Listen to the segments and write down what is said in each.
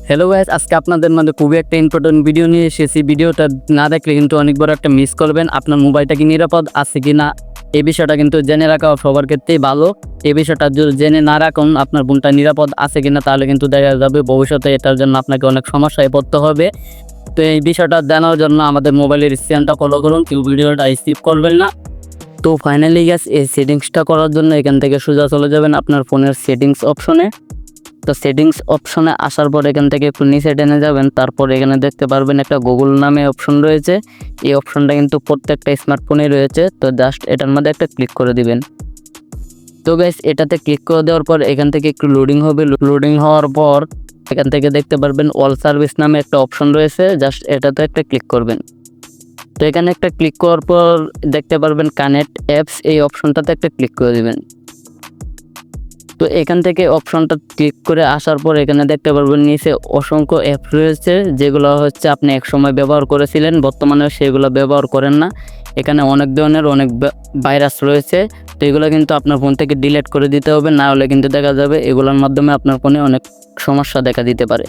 Hello guys, আজকে আপনাদের মধ্যে খুবই একটা ইম্পর্টেন্ট ভিডিও নিয়ে এসেছি। ভিডিওটা না দেখলে কিন্তু অনেক বড় একটা মিস করবেন। আপনার মোবাইলটা কি নিরাপদ আছে কি না এই বিষয়টা কিন্তু জেনে রাখা সবার ক্ষেত্রেই ভালো। এই বিষয়টা যদি জেনে না রাখুন আপনার ফোনটা নিরাপদ আছে কিনা, তাহলে কিন্তু দেখা যাবে ভবিষ্যতে এটার জন্য আপনাকে অনেক সমস্যায় পড়তে হবে। তো এই বিষয়টা জানার জন্য আমাদের মোবাইলের স্ক্রিনটা ফলো করুন, কেউ ভিডিওটা স্কিপ করবেন না। তো ফাইনালি গাইস, এই সেটিংসটা করার জন্য এখান থেকে সোজা চলে যাবেন আপনার ফোনের সেটিংস অপশনে। তো সেটিংস অপশনে আসার পর এখান থেকে একটু নিচে টেনে যাবেন, তারপর এখানে দেখতে পারবেন একটা গুগল নামে অপশন রয়েছে। এই অপশনটা কিন্তু প্রত্যেকটা স্মার্টফোনেই রয়েছে। তো জাস্ট এটার মধ্যে একটা ক্লিক করে দিবেন। তো গাইস, এটাতে ক্লিক করে দেওয়ার পর এখান থেকে একটু লোডিং হবে। লোডিং হওয়ার পর এখান থেকে দেখতে পারবেন অল সার্ভিস নামে একটা অপশন রয়েছে, জাস্ট এটাতে একটা ক্লিক করবেন। তো এখানে একটা ক্লিক করার পর দেখতে পারবেন কানেক্ট অ্যাপস, এই অপশনটাতে একটা ক্লিক করে দিবেন। তো এখান থেকে অপশনটা ক্লিক করে আসার পর এখানে দেখতে পারবেন নিচে অসংখ্য অ্যাপ রয়েছে, যেগুলো হচ্ছে আপনি একসময় ব্যবহার করেছিলেন, বর্তমানে সেগুলো ব্যবহার করেন না। এখানে অনেক ধরনের অনেক ভাইরাস রয়েছে। তো এগুলো কিন্তু আপনার ফোন থেকে ডিলিট করে দিতে হবে, না হলে কিন্তু দেখা যাবে এগুলোর মাধ্যমে আপনার ফোনে অনেক সমস্যা দেখা দিতে পারে।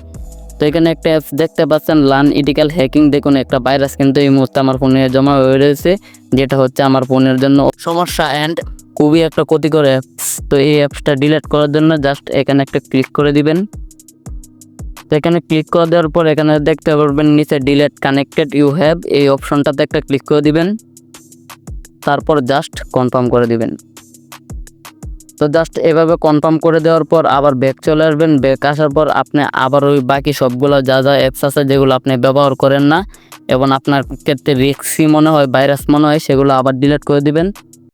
তো এখানে একটা অ্যাপস দেখতে পাচ্ছেন লার্ন ইথিক্যাল হ্যাকিং। দেখুন, একটা ভাইরাস কিন্তু এই মুহূর্তে আমার ফোনে জমা হয়ে রয়েছে, যেটা হচ্ছে আমার ফোনের জন্য সমস্যা অ্যান্ড খুবই একটা ক্ষতিকর অ্যাপস। তো এই অ্যাপসটা ডিলিট করার জন্য জাস্ট এখানে একটা ক্লিক করে দিবেন। তো এখানে ক্লিক করে দেওয়ার পর এখানে দেখতে পারবেন নিচে ডিলিট কানেক্টেড ইউ হ্যাভ, এই অপশনটাতে একটা ক্লিক করে দিবেন। তারপর জাস্ট কনফার্ম করে দিবেন। তো জাস্ট এভাবে কনফার্ম করে দেওয়ার পর আবার ব্যাক চলে আসবেন। ব্যাক আসার পর আপনি আবার ওই বাকি সবগুলো যা যা অ্যাপস আছে যেগুলো আপনি ব্যবহার করেন না এবং আপনার ক্ষেত্রে রিস্কি মনে হয়, ভাইরাস মনে হয়, সেগুলো আবার ডিলিট করে দিবেন।